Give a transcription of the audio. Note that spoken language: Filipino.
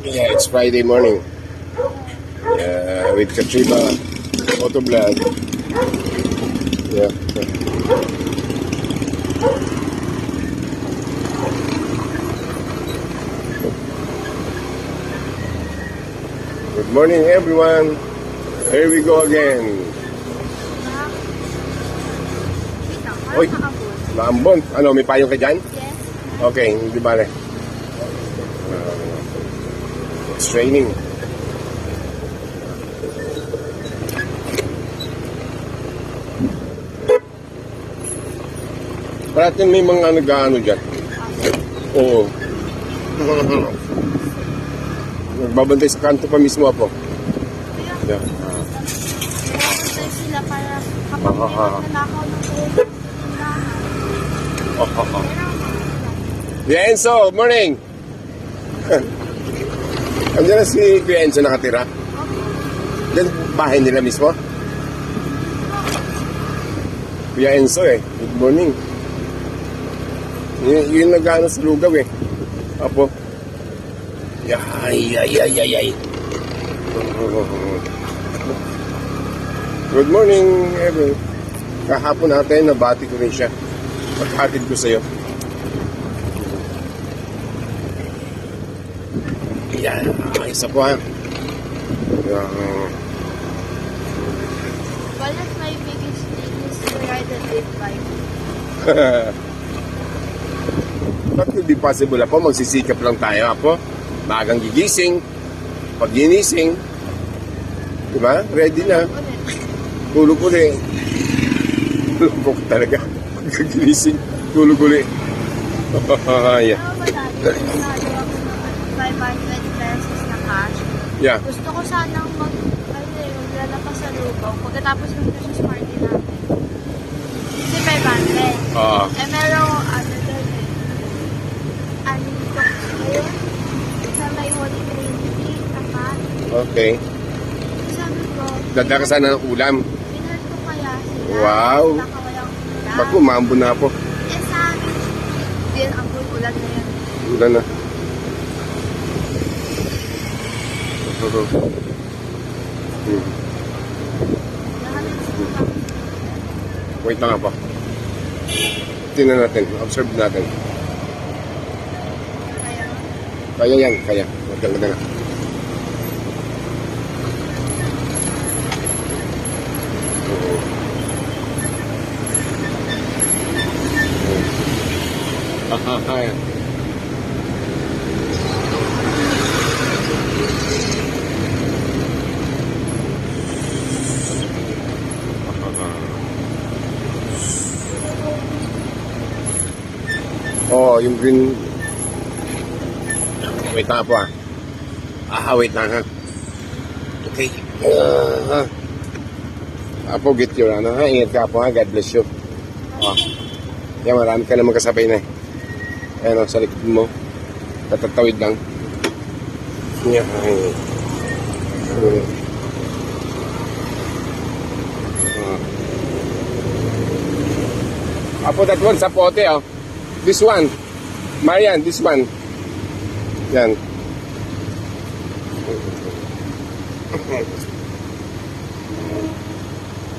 Yeah, it's Friday morning. With Katriba Motovlog. Yeah. Good morning, everyone. Here we go again. Oy, maambon. Ano, may payong ka dyan? Yes. Okay, hindi ba it's raining. Parating may mga nag-ano dyan. Oo. Nagbabantay sa kanto pa mismo ako. Yeah. Nagbabantay sila para kapag may nanakaw ng tulog. Yeah, Enzo, morning! Andiyan na si Kuya Enzo nakatira? Diyan, bahay nila mismo? Kuya Enzo good morning. Yun nag-ano sa lugaw Apo. Ay. Good morning, everyone. Kahapon natin, nabati ko rin siya. Paghatid ko sa'yo. Yan, isa po Well, that's my biggest thing is to ride a big bike. But hindi possible po, magsisikap lang tayo po. Magang gigising, pag ginising, diba? Ready na. Tulog ulit. Tulog talaga. Pag ginising, tulog ulit. Yeah. Ano ba dati? Nagawa ko ng 500 pesos na cash. Yeah. Gusto ko sanang maglalapas sa lugaw pagkatapos ng Christmas party natin. Kasi 500. Merong sa may Holy Trinity, tapat. Okay. Sabi ko, Dada ka sana ng ulam. pinal ko kaya sila. Wow. Nakawalang ulam. Baku, maambo na po. Sabi, din ang ulan na yan. Ulan na. Wait lang po. Tingnan natin. Observe natin. Kaya yan, kaya. Maganda na. Kaya. Oh, yung green. Wait lang po wait lang ha. Okay. Apo, get your ingat ka po God bless you. Yan, marami ka naman kasabay na Ayan sa likod mo. Tatatawid lang. Yan. Apo, that one sa pote This one. Marian, this one. Yan.